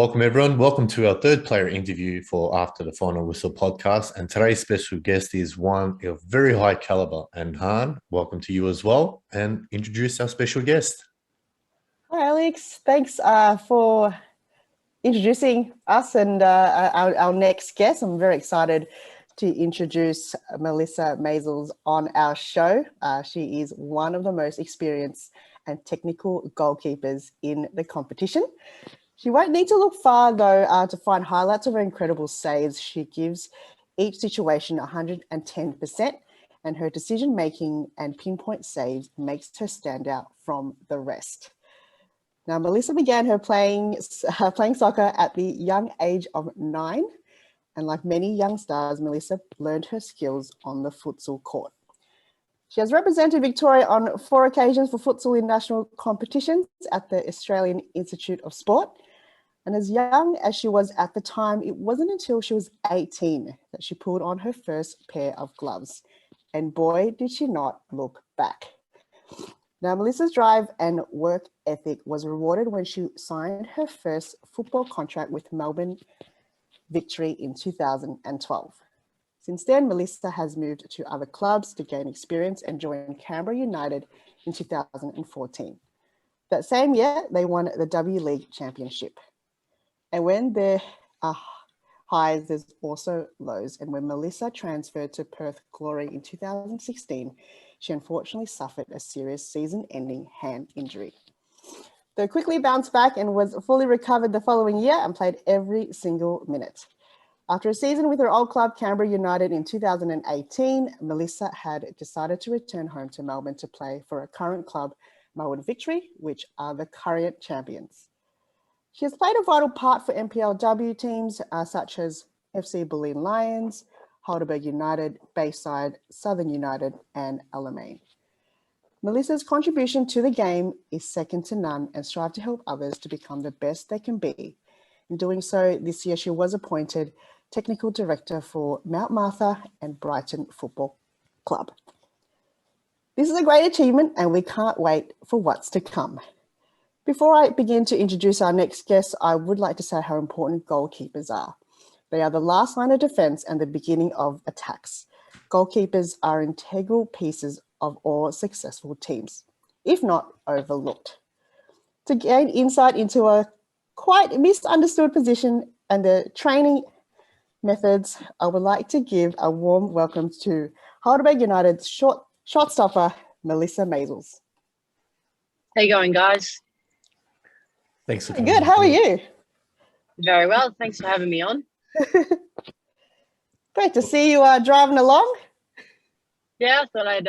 welcome everyone. Welcome to our third player interview for After the Final Whistle podcast. And today's special guest is one of very high caliber. And Han, welcome to you as well. And introduce our special guest. Hi, Alex. Thanks for introducing us and our next guest. I'm very excited to introduce Melissa Maizels on our show. She is one of the most experienced and technical goalkeepers in the competition. She won't need to look far, though, to find highlights of her incredible saves. She gives each situation 110%, and her decision-making and pinpoint saves makes her stand out from the rest. Now, Melissa began her playing soccer at the young age of 9, and like many young stars, Melissa learned her skills on the futsal court. She has represented Victoria on 4 occasions for futsal in national competitions at the Australian Institute of Sport. And as young as she was at the time, it wasn't until she was 18 that she pulled on her first pair of gloves. And boy, did she not look back. Now, Melissa's drive and work ethic was rewarded when she signed her first football contract with Melbourne Victory in 2012. Since then, Melissa has moved to other clubs to gain experience and joined Canberra United in 2014. That same year, they won the W League Championship. And when there are highs, there's also lows. And when Melissa transferred to Perth Glory in 2016, she unfortunately suffered a serious season-ending hand injury. Though quickly bounced back and was fully recovered the following year and played every single minute. After a season with her old club, Canberra United in 2018, Melissa had decided to return home to Melbourne to play for her current club, Melbourne Victory, which are the current champions. She has played a vital part for NPLW teams such as FC Bulleen Lions, Heidelberg United, Bayside, Southern United, and Alamein. Melissa's contribution to the game is second to none and strives to help others to become the best they can be. In doing so, this year she was appointed Technical Director for Mount Martha and Brighton Football Club. This is a great achievement and we can't wait for what's to come. Before I begin to introduce our next guest, I would like to say how important goalkeepers are. They are the last line of defense and the beginning of attacks. Goalkeepers are integral pieces of all successful teams, if not overlooked. To gain insight into a quite misunderstood position and the training methods, I would like to give a warm welcome to Heidelberg United's shot stopper, Melissa Maizels. How you going, guys? Thanks for coming. Good. How are you? Very well. Thanks for having me on. Great to see you driving along. Yeah, I thought I'd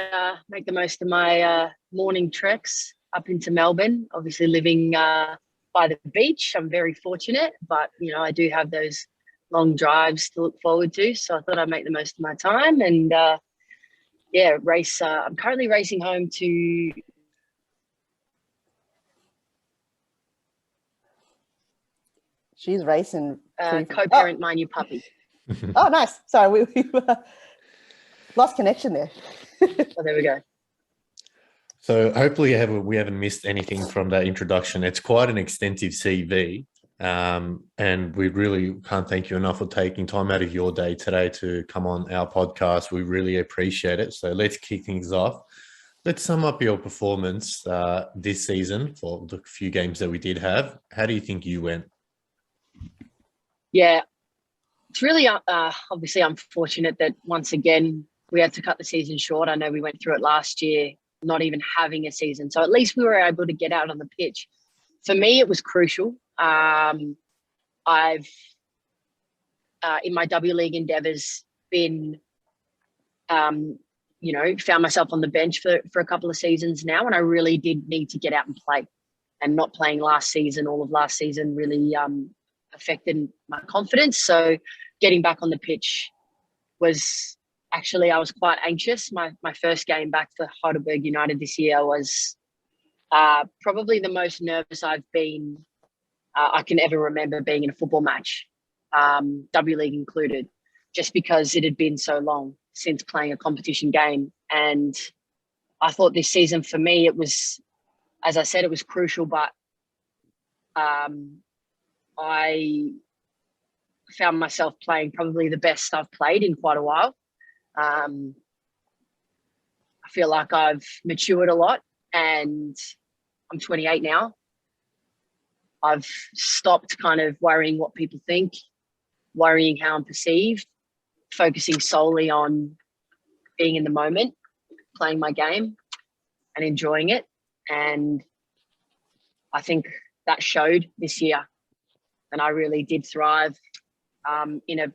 make the most of my morning treks up into Melbourne. Obviously living by the beach. I'm very fortunate, but, I do have those long drives to look forward to. So I thought I'd make the most of my time and, race. I'm currently racing home to... She's racing. Co-parent my new puppy. Oh, nice. Sorry, we lost connection there. Oh, there we go. So hopefully we haven't missed anything from that introduction. It's quite an extensive CV, and we really can't thank you enough for taking time out of your day today to come on our podcast. We really appreciate it. So let's kick things off. Let's sum up your performance this season for the few games that we did have. How do you think you went? Yeah, it's really obviously unfortunate that once again we had to cut the season short. I know we went through it last year, not even having a season. So at least we were able to get out on the pitch. For me, it was crucial. I've in my W League endeavours been, found myself on the bench for a couple of seasons now, and I really did need to get out and play. And not playing all of last season really affected my confidence. So getting back on the pitch was actually, I was quite anxious. My first game back for Heidelberg United this year was probably the most nervous I've been, I can ever remember being in a football match, W League included, just because it had been so long since playing a competition game. And I thought this season for me, it was, as I said, it was crucial, but I found myself playing probably the best I've played in quite a while. I feel like I've matured a lot, and I'm 28 now. I've stopped kind of worrying what people think, worrying how I'm perceived, focusing solely on being in the moment, playing my game and enjoying it. And I think that showed this year. And I really did thrive in an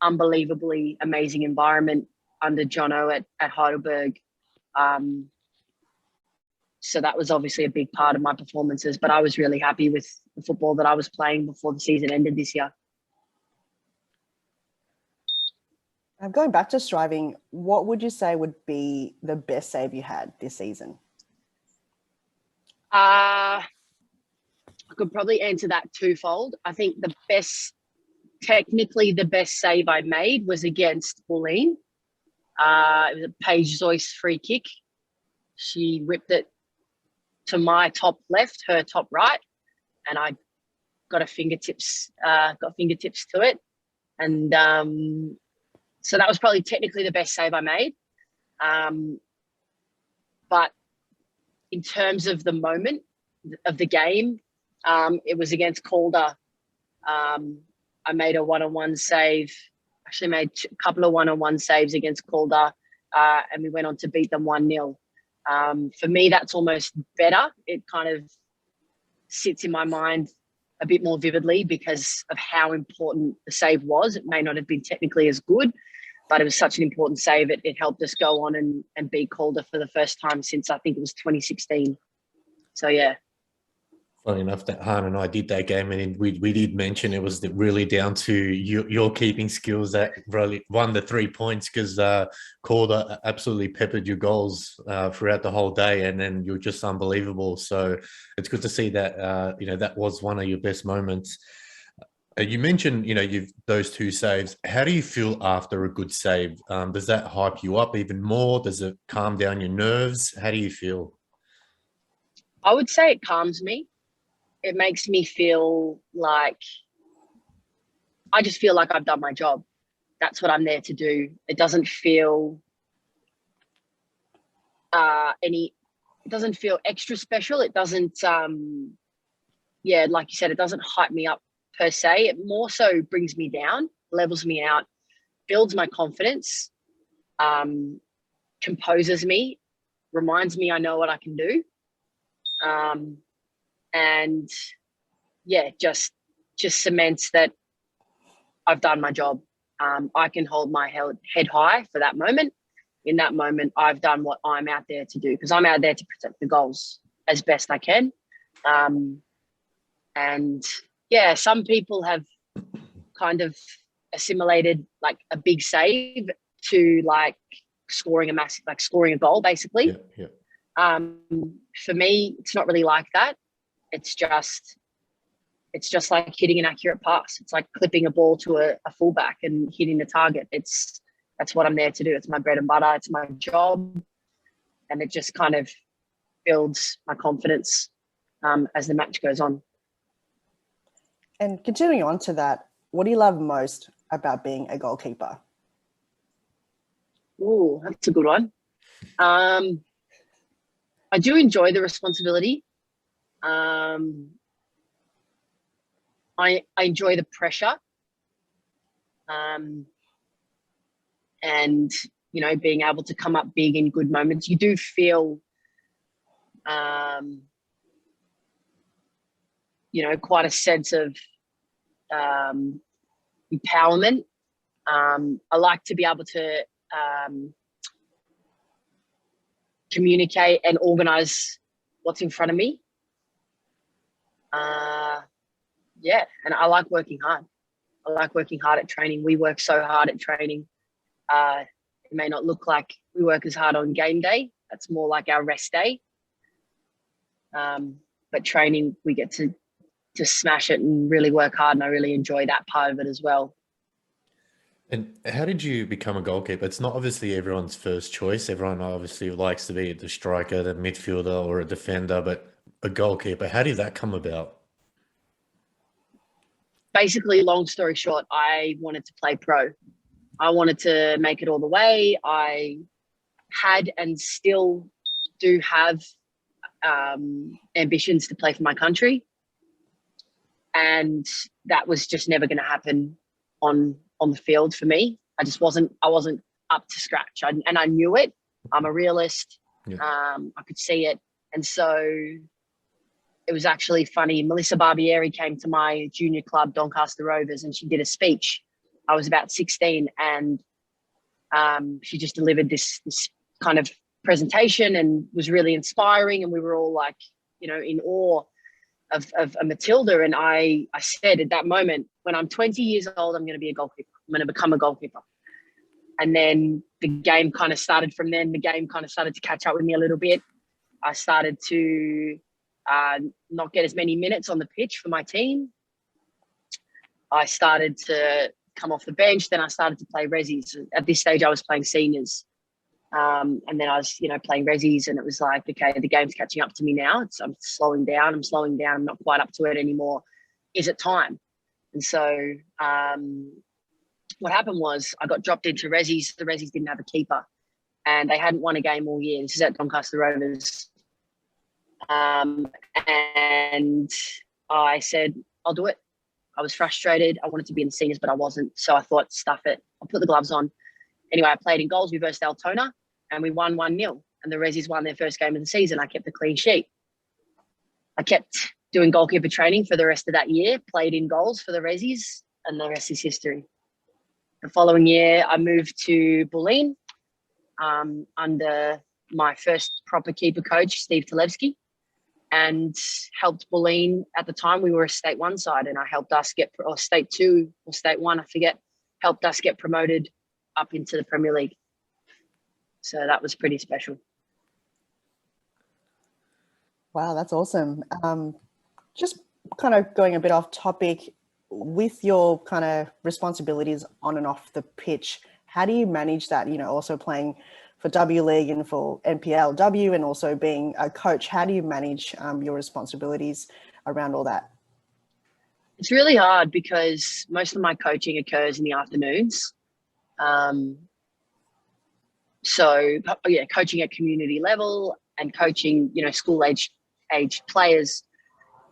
unbelievably amazing environment under Jono at Heidelberg. So that was obviously a big part of my performances, but I was really happy with the football that I was playing before the season ended this year. Going back to striving, what would you say would be the best save you had this season? I could probably answer that twofold. I think technically the best save I made was against Pauline. It was a Paige Zoyce free kick. She whipped it to my top left, her top right, and I got fingertips to it. And so that was probably technically the best save I made. But in terms of the moment of the game, it was against Calder. I made a one-on-one save, actually made a couple of one-on-one saves against Calder, and we went on to beat them 1-0. For me, that's almost better. It kind of sits in my mind a bit more vividly because of how important the save was. It may not have been technically as good, but it was such an important save. It helped us go on and beat Calder for the first time since I think it was 2016. So, yeah. Funny enough that Han and I did that game, and we did mention it was really down to your keeping skills that really won the 3 points, because Calder absolutely peppered your goals throughout the whole day, and then you're just unbelievable. So it's good to see that that was one of your best moments. You mentioned you've those 2 saves. How do you feel after a good save? Does that hype you up even more? Does it calm down your nerves? How do you feel? I would say it calms me. It makes me feel like I just feel like I've done my job. That's what I'm there to do. It doesn't feel it doesn't feel extra special. It doesn't like you said, it doesn't hype me up per se. It more so brings me down, levels me out, builds my confidence, composes me, reminds me I know what I can do. And just cements that I've done my job. I can hold my head high for that moment. In that moment, I've done what I'm out there to do, because I'm out there to protect the goals as best I can. Some people have kind of assimilated like a big save to like scoring a goal, basically. Yeah. For me, it's not really like that. It's just like hitting an accurate pass. It's like clipping a ball to a fullback and hitting the target. That's what I'm there to do. It's my bread and butter. It's my job. And it just kind of builds my confidence as the match goes on. And continuing on to that, what do you love most about being a goalkeeper? Ooh, that's a good one. I do enjoy the responsibility. I enjoy the pressure. And, being able to come up big in good moments. You do feel, quite a sense of empowerment. I like to be able to communicate and organize what's in front of me. And I like working hard. I like working hard at training. We work so hard at training. It may not look like we work as hard on game day. That's more like our rest day. But training, we get to smash it and really work hard, and I really enjoy that part of it as well. And how did you become a goalkeeper? It's not obviously everyone's first choice. Everyone obviously likes to be the striker, the midfielder, or a defender, but a goalkeeper. How did that come about? basically, long story short, I wanted to play pro. I wanted to make it all the way. I had and still do have ambitions to play for my country. And that was just never going to happen on the field for me. I wasn't up to scratch. And I knew it. I'm a realist. Yeah. I could see it. And so it was actually funny. Melissa Barbieri came to my junior club, Doncaster Rovers, and she did a speech. I was about 16, and she just delivered this kind of presentation and was really inspiring. And we were all like, you know, in awe of Matilda. And I said at that moment, when I'm 20 years old, I'm going to be a goalkeeper. I'm going to become a goalkeeper. And then the game kind of started from then. The game kind of started to catch up with me a little bit. I started to not get as many minutes on the pitch for my team. I started to come off the bench. Then I started to play resis. At this stage, I was playing seniors. And then I was, you know, playing resis, and it was like, okay, the game's catching up to me now. I'm slowing down. I'm not quite up to it anymore. Is it time? And so what happened was I got dropped into resis. The resis didn't have a keeper, and they hadn't won a game all year. This is at Doncaster Rovers. And I said, I'll do it. I was frustrated. I wanted to be in the seniors, but I wasn't. So I thought, stuff it. I'll put the gloves on. Anyway, I played in goals. We versed Altona, and we won 1-0. And the resis won their first game of the season. I kept a clean sheet. I kept doing goalkeeper training for the rest of that year, played in goals for the resis, and the rest is history. The following year, I moved to Bulleen under my first proper keeper coach, Steve Talevsky, and helped Bulleen. At the time, we were a State 1 side, and I helped us get, or State 2 or State 1, I forget, helped us get promoted up into the Premier League. So that was pretty special. Wow, that's awesome. Just kind of going a bit off topic, with your kind of responsibilities on and off the pitch, how do you manage that? You know, also playing for W League and for NPLW, and also being a coach, how do you manage your responsibilities around all that? It's really hard because most of my coaching occurs in the afternoons. So yeah, coaching at community level and coaching, you know, school age players.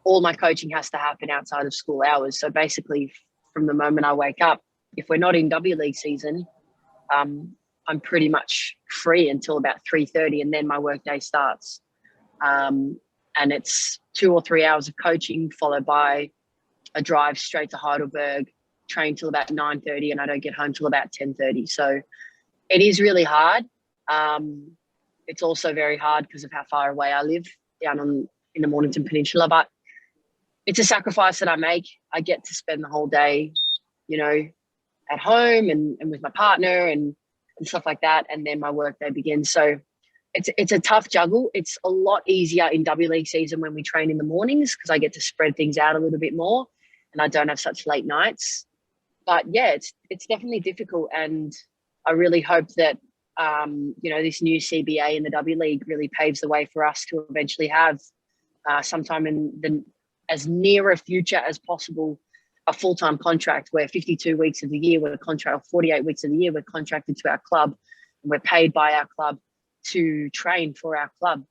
All my coaching has to happen outside of school hours. So basically, from the moment I wake up, if we're not in W League season, I'm pretty much free until about 3:30, and then my workday starts. And it's 2 or 3 hours of coaching, followed by a drive straight to Heidelberg, train till about 9:30, and I don't get home till about 10:30. So it is really hard. It's also very hard because of how far away I live down in the Mornington Peninsula, but it's a sacrifice that I make. I get to spend the whole day, you know, at home and with my partner and stuff like that. And then my work day begins. So it's a tough juggle. It's a lot easier in W League season when we train in the mornings because I get to spread things out a little bit more and I don't have such late nights. But yeah, it's definitely difficult. And I really hope that, you know, this new CBA in the W League really paves the way for us to eventually have sometime in the as near a future as possible, a full-time contract where 52 weeks of the year we're contracted, 48 weeks of the year we're contracted to our club, and we're paid by our club to train for our club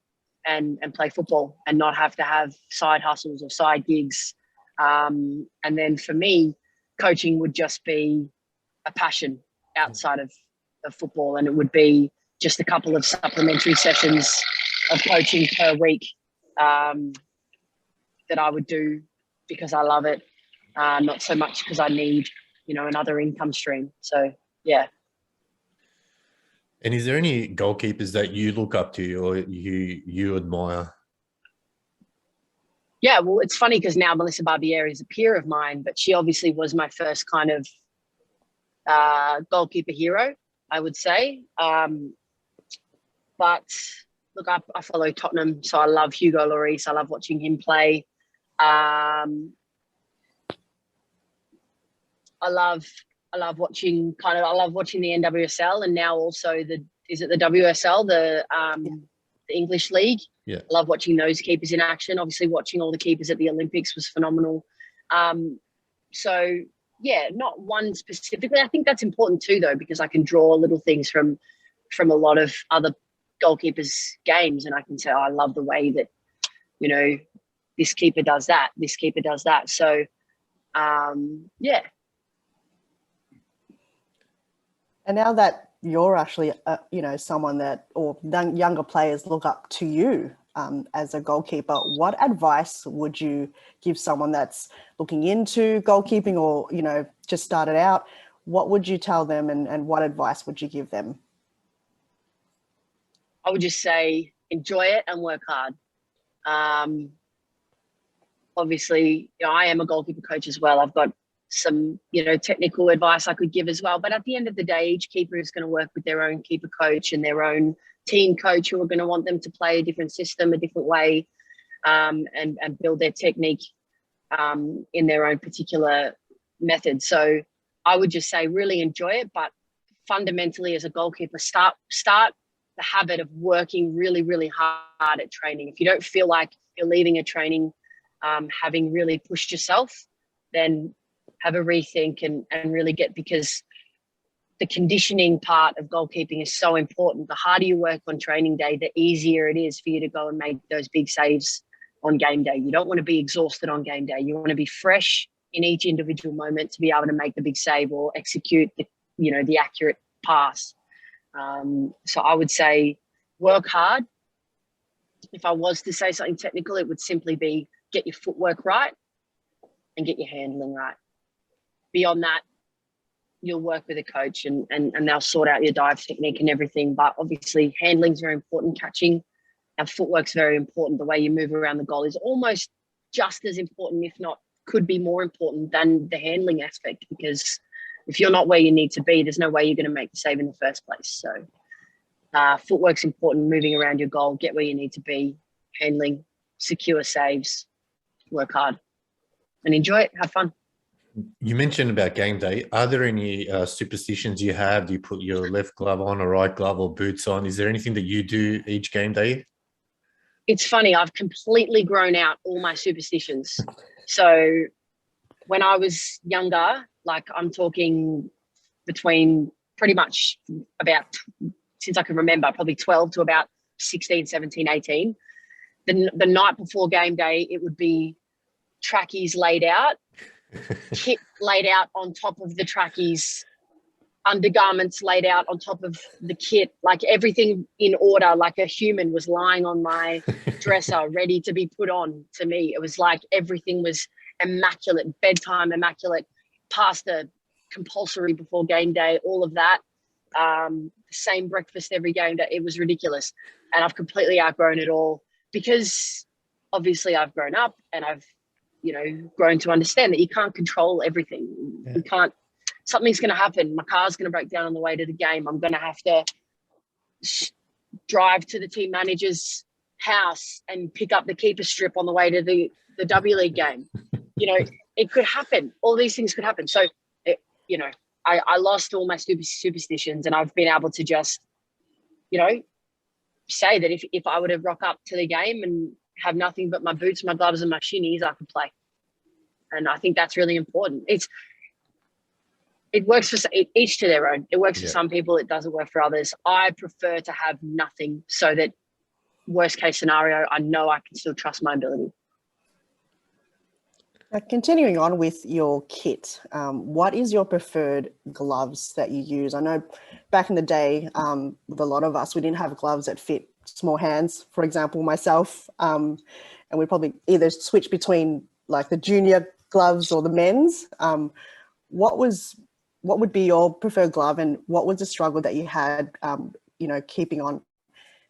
and play football and not have to have side hustles or side gigs. And then for me, coaching would just be a passion outside of football, and it would be just a couple of supplementary sessions of coaching per week that I would do because I love it, not so much because I need, you know, another income stream. So, yeah. And is there any goalkeepers that you look up to or you admire? Yeah, well, it's funny because now Melissa Barbieri is a peer of mine, but she obviously was my first kind of goalkeeper hero, I would say. But look, I follow Tottenham, so I love Hugo Lloris. I love watching him play. I love watching the NWSL, and now also the WSL, the English League. Yeah. I love watching those keepers in action. Obviously, watching all the keepers at the Olympics was phenomenal. So yeah, not one specifically. I think that's important too, though, because I can draw little things from a lot of other goalkeepers' games, and I can say, oh, I love the way that, you know, this keeper does that, this keeper does that. So yeah. And now that you're actually, you know, someone that, or younger players look up to you as a goalkeeper, what advice would you give someone that's looking into goalkeeping or, you know, just started out? What would you tell them, and what advice would you give them? I would just say enjoy it and work hard. Obviously, you know, I am a goalkeeper coach as well. I've got some, you know, technical advice I could give as well. But at the end of the day, each keeper is going to work with their own keeper coach and their own team coach who are going to want them to play a different system, a different way, and build their technique in their own particular method. So I would just say really enjoy it, but fundamentally as a goalkeeper, start the habit of working really, really hard at training. If you don't feel like you're leaving a training having really pushed yourself, then have a rethink and really because the conditioning part of goalkeeping is so important. The harder you work on training day, the easier it is for you to go and make those big saves on game day. You don't want to be exhausted on game day. You want to be fresh in each individual moment to be able to make the big save or execute the, you know, the accurate pass. So I would say work hard. If I was to say something technical, it would simply be get your footwork right and get your handling right. Beyond that, you'll work with a coach and they'll sort out your dive technique and everything. But obviously handling is very important, catching, and footwork's very important. The way you move around the goal is almost just as important, if not could be more important than the handling aspect, because if you're not where you need to be, there's no way you're going to make the save in the first place. So footwork's important, moving around your goal, get where you need to be, handling, secure saves, work hard and enjoy it, have fun. You mentioned about game day. Are there any superstitions you have? Do you put your left glove on, a right glove, or boots on? Is there anything that you do each game day? It's funny, I've completely grown out all my superstitions. So when I was younger, like I'm talking between pretty much about, since I can remember, probably 12 to about 16, 17, 18. The night before game day, it would be trackies laid out, kit laid out on top of the trackies, undergarments laid out on top of the kit, like everything in order, like a human was lying on my dresser ready to be put on. To me, it was like everything was immaculate, bedtime immaculate, pasta compulsory before game day, all of that. Same breakfast every game day. It was ridiculous. And I've completely outgrown it all because obviously I've grown up and I've, you know, grown to understand that you can't control everything. Yeah. You can't, something's going to happen. My car's going to break down on the way to the game. I'm going to have to drive to the team manager's house and pick up the keeper strip on the way to the W League game. You know, it could happen. All these things could happen. So, you know, I lost all my superstitions and I've been able to just, you know, say that if I were to rock up to the game and have nothing but my boots, my gloves and my shinnies, I could play. And I think that's really important. It works for each to their own. It works for some people. It doesn't work for others. I prefer to have nothing so that worst case scenario, I know I can still trust my ability. Continuing on with your kit, what is your preferred gloves that you use? I know back in the day, with a lot of us, we didn't have gloves that fit small hands, for example, myself, and we probably either switch between like the junior gloves or the men's. What would be your preferred glove, and what was the struggle that you had, you know, keeping on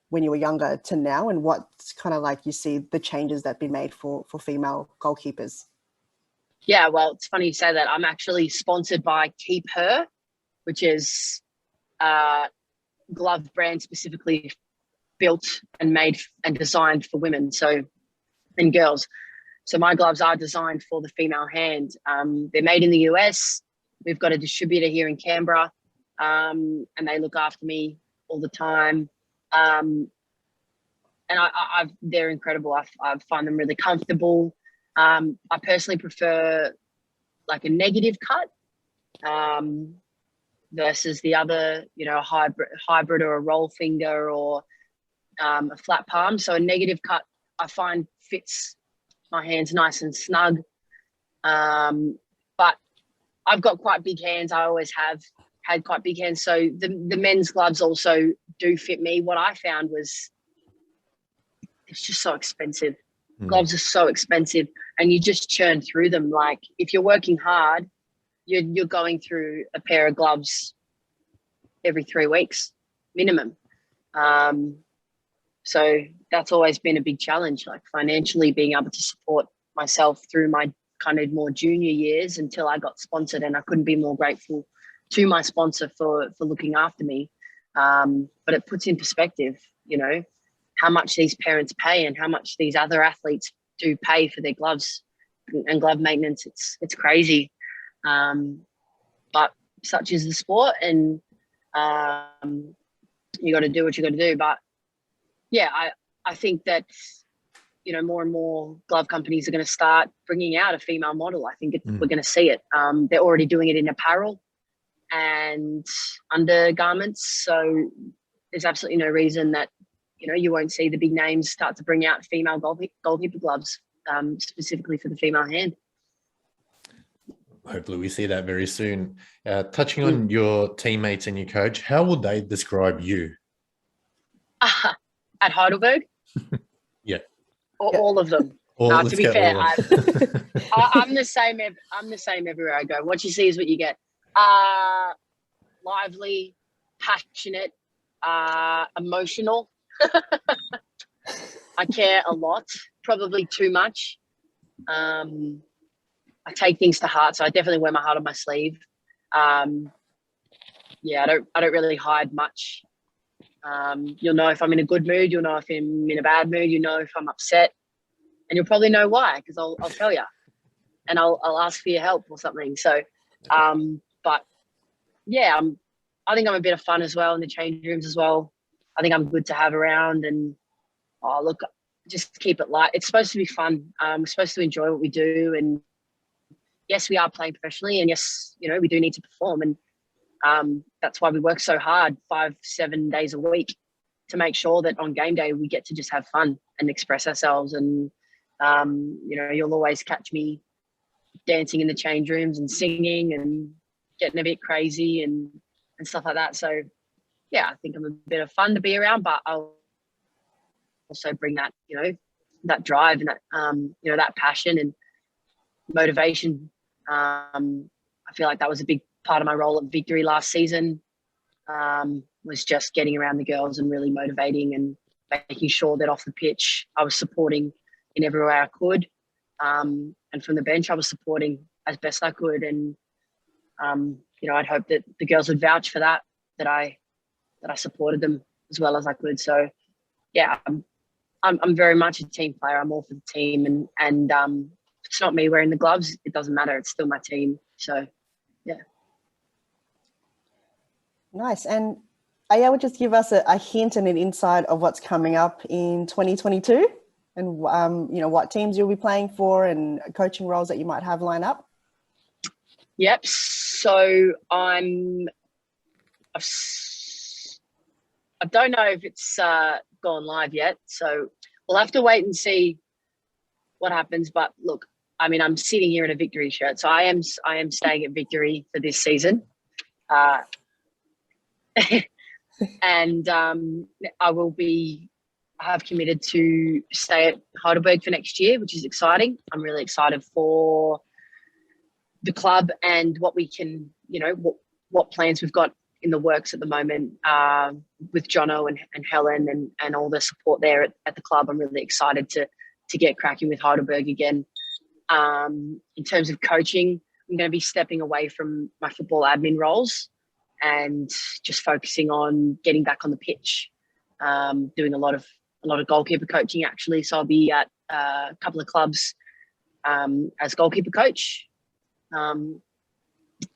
when you were younger to now, and what's kind of like you see the changes that have been made for female goalkeepers? Yeah, well, it's funny you say that. I'm actually sponsored by Keep Her, which is a glove brand specifically built and made and designed for women, so, and girls. So my gloves are designed for the female hand. They're made in the US. We've got a distributor here in Canberra, and they look after me all the time. And they're incredible. I find them really comfortable. I personally prefer like a negative cut versus the other, a hybrid or a roll finger or a flat palm. So a negative cut I find fits my hands nice and snug. But I've got quite big hands. I always have had quite big hands. So the men's gloves also do fit me. What I found was it's just so expensive. Gloves are so expensive and you just churn through them. Like if you're working hard, you're going through a pair of gloves every 3 weeks minimum. So that's always been a big challenge, like financially being able to support myself through my kind of more junior years until I got sponsored, and I couldn't be more grateful to my sponsor for looking after me. But it puts in perspective, how much these parents pay and how much these other athletes do pay for their gloves and glove maintenance. It's crazy. But such is the sport, and you got to do what you got to do. But yeah, I think that, more and more glove companies are going to start bringing out a female model. I think we're going to see it. They're already doing it in apparel and undergarments. So there's absolutely no reason that, you won't see the big names start to bring out female goalkeeper gloves, specifically for the female hand. Hopefully we see that very soon. Touching on your teammates and your coach, how would they describe you? At Heidelberg? Yeah. Or all of them? To be fair, I'm the same. I'm the same everywhere I go. What you see is what you get. Lively, passionate, emotional. I care a lot, probably too much. I take things to heart, so I definitely wear my heart on my sleeve. I don't really hide much. You'll know if I'm in a good mood. You'll know if I'm in a bad mood. You know if I'm upset, and you'll probably know why, because I'll tell you, and I'll ask for your help or something. So, but yeah, I think I'm a bit of fun as well in the change rooms as well. I think I'm good to have around, and just keep it light. It's supposed to be fun. We're supposed to enjoy what we do, and yes, we are playing professionally, and yes, we do need to perform, and that's why we work so hard 5-7 days a week to make sure that on game day we get to just have fun and express ourselves. And you'll always catch me dancing in the change rooms and singing and getting a bit crazy and stuff like that. So yeah, I think I'm a bit of fun to be around, but I'll also bring that, that drive and that, that passion and motivation. I feel like that was a big part of my role at Victory last season, was just getting around the girls and really motivating and making sure that off the pitch I was supporting in every way I could. And from the bench I was supporting as best I could. And, I'd hope that the girls would vouch for that I supported them as well as I could. So yeah, I'm very much a team player. I'm all for the team, and if it's not me wearing the gloves, it doesn't matter. It's still my team. So yeah. Nice. And are you able to just give us a hint and an insight of what's coming up in 2022 and, what teams you'll be playing for and coaching roles that you might have lined up? Yep. So I don't know if it's gone live yet. So we'll have to wait and see what happens. But look, I'm sitting here in a Victory shirt. So I am staying at Victory for this season. And I have committed to stay at Heidelberg for next year, which is exciting. I'm really excited for the club and what we can, what plans we've got in the works at the moment with Jono and Helen and all the support there at the club. I'm really excited to get cracking with Heidelberg again. In terms of coaching, I'm going to be stepping away from my football admin roles and just focusing on getting back on the pitch, doing a lot of goalkeeper coaching actually. So I'll be at a couple of clubs as goalkeeper coach,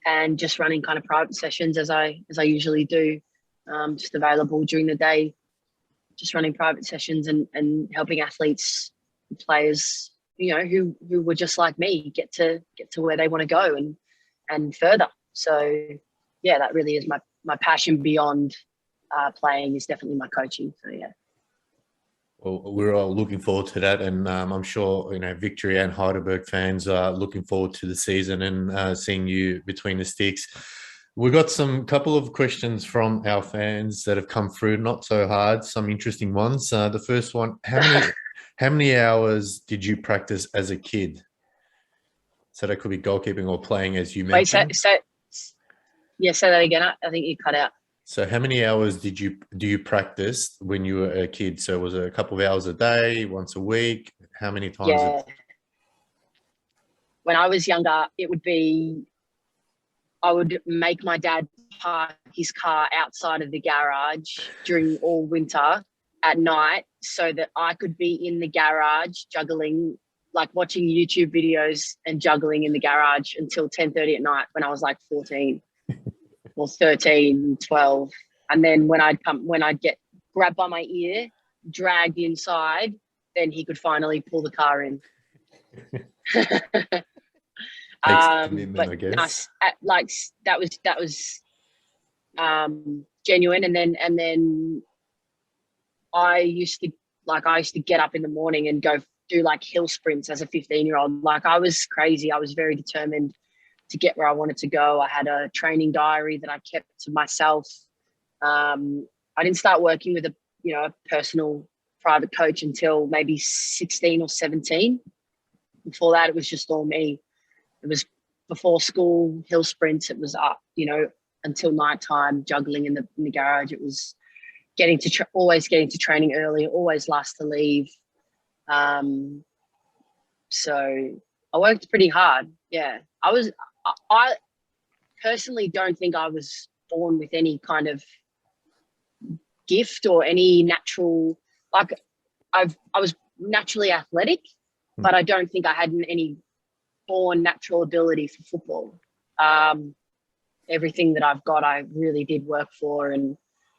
and just running kind of private sessions as I usually do, just available during the day, just running private sessions and helping athletes and players who were just like me get to where they want to go and further. So yeah, that really is my passion beyond playing, is definitely my coaching. So yeah. Well, we're all looking forward to that, and I'm sure Victoria and Heidelberg fans are looking forward to the season and seeing you between the sticks. We've got some couple of questions from our fans that have come through, not so hard, some interesting ones. The first one: how many hours did you practice as a kid? So that could be goalkeeping or playing, as you mentioned. Wait, say that again. I think you cut out. So how many hours do you practice when you were a kid? So was it a couple of hours a day, once a week? How many times? Yeah. When I was younger, it would be, I would make my dad park his car outside of the garage during all winter at night so that I could be in the garage juggling, like watching YouTube videos and juggling in the garage until 10:30 at night when I was like 14. Or 13, 12. And then when I'd get grabbed by my ear, dragged inside, then he could finally pull the car in. Commitment, I guess. That was genuine. And then I used to get up in the morning and go do like hill sprints as a 15-year-old. Like, I was crazy. I was very determined to get where I wanted to go. I had a training diary that I kept to myself. I didn't start working with a personal private coach until maybe 16 or 17. Before that, it was just all me. It was before school, hill sprints. It was up, until nighttime, juggling in the garage. It was always getting to training early, always last to leave. So I worked pretty hard. Yeah, I personally don't think I was born with any kind of gift or any natural, like I was naturally athletic, but I don't think I had any born natural ability for football. Everything that I've got, I really did work for, and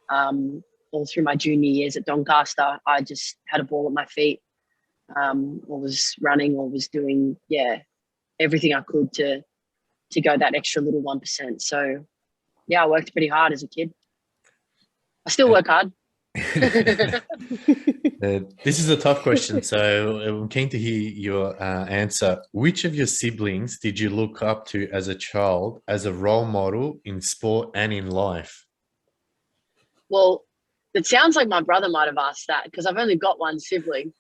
all through my junior years at Doncaster, I just had a ball at my feet, or was running, or was doing, everything I could to go that extra little 1%. So yeah, I worked pretty hard as a kid. I still work hard. This is a tough question, so I'm keen to hear your answer. Which of your siblings did you look up to as a child, as a role model in sport and in life? Well, it sounds like my brother might have asked that, because I've only got one sibling.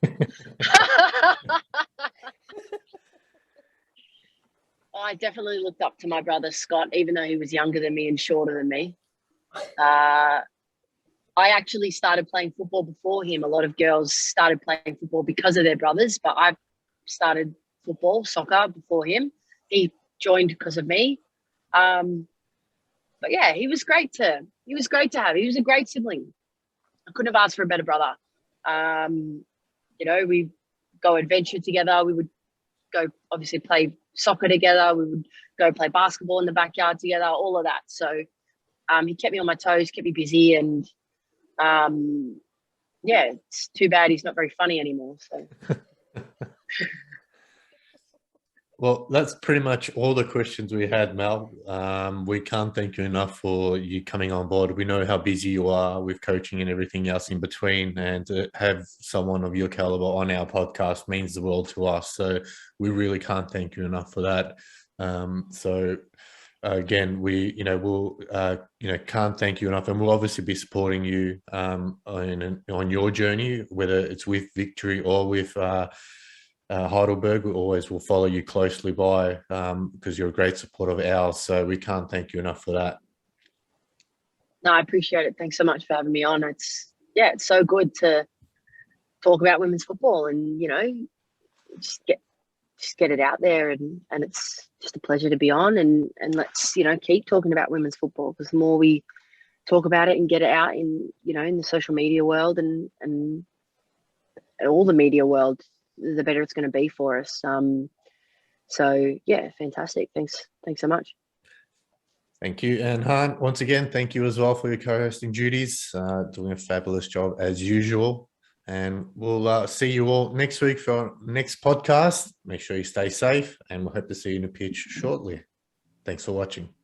I definitely looked up to my brother Scott, even though he was younger than me and shorter than me. I actually started playing football before him. A lot of girls started playing football because of their brothers, but I started soccer before him. He joined because of me. But yeah, he was great to have. He was a great sibling. I couldn't have asked for a better brother. We go adventure together. We would go obviously play soccer together. We would go play basketball in the backyard together, all of that. So he kept me on my toes, kept me busy, and it's too bad he's not very funny anymore. So Well, that's pretty much all the questions we had, Mel. We can't thank you enough for you coming on board. We know how busy you are with coaching and everything else in between, and to have someone of your caliber on our podcast means the world to us. So we really can't thank you enough for that. Again, we'll can't thank you enough, and we'll obviously be supporting you on your journey, whether it's with Victory or with Heidelberg. We always will follow you closely by, because you're a great supporter of ours. So we can't thank you enough for that. No, I appreciate it. Thanks so much for having me on. It's so good to talk about women's football, and just get it out there, and it's just a pleasure to be on, and let's keep talking about women's football, because the more we talk about it and get it out in in the social media world and all the media world, the better it's going to be for us. So yeah, fantastic. Thanks so much. Thank you. And Han, once again, thank you as well for your co-hosting duties. Doing a fabulous job as usual. And we'll see you all next week for our next podcast. Make sure you stay safe, and we'll hope to see you in the pitch shortly. Thanks for watching.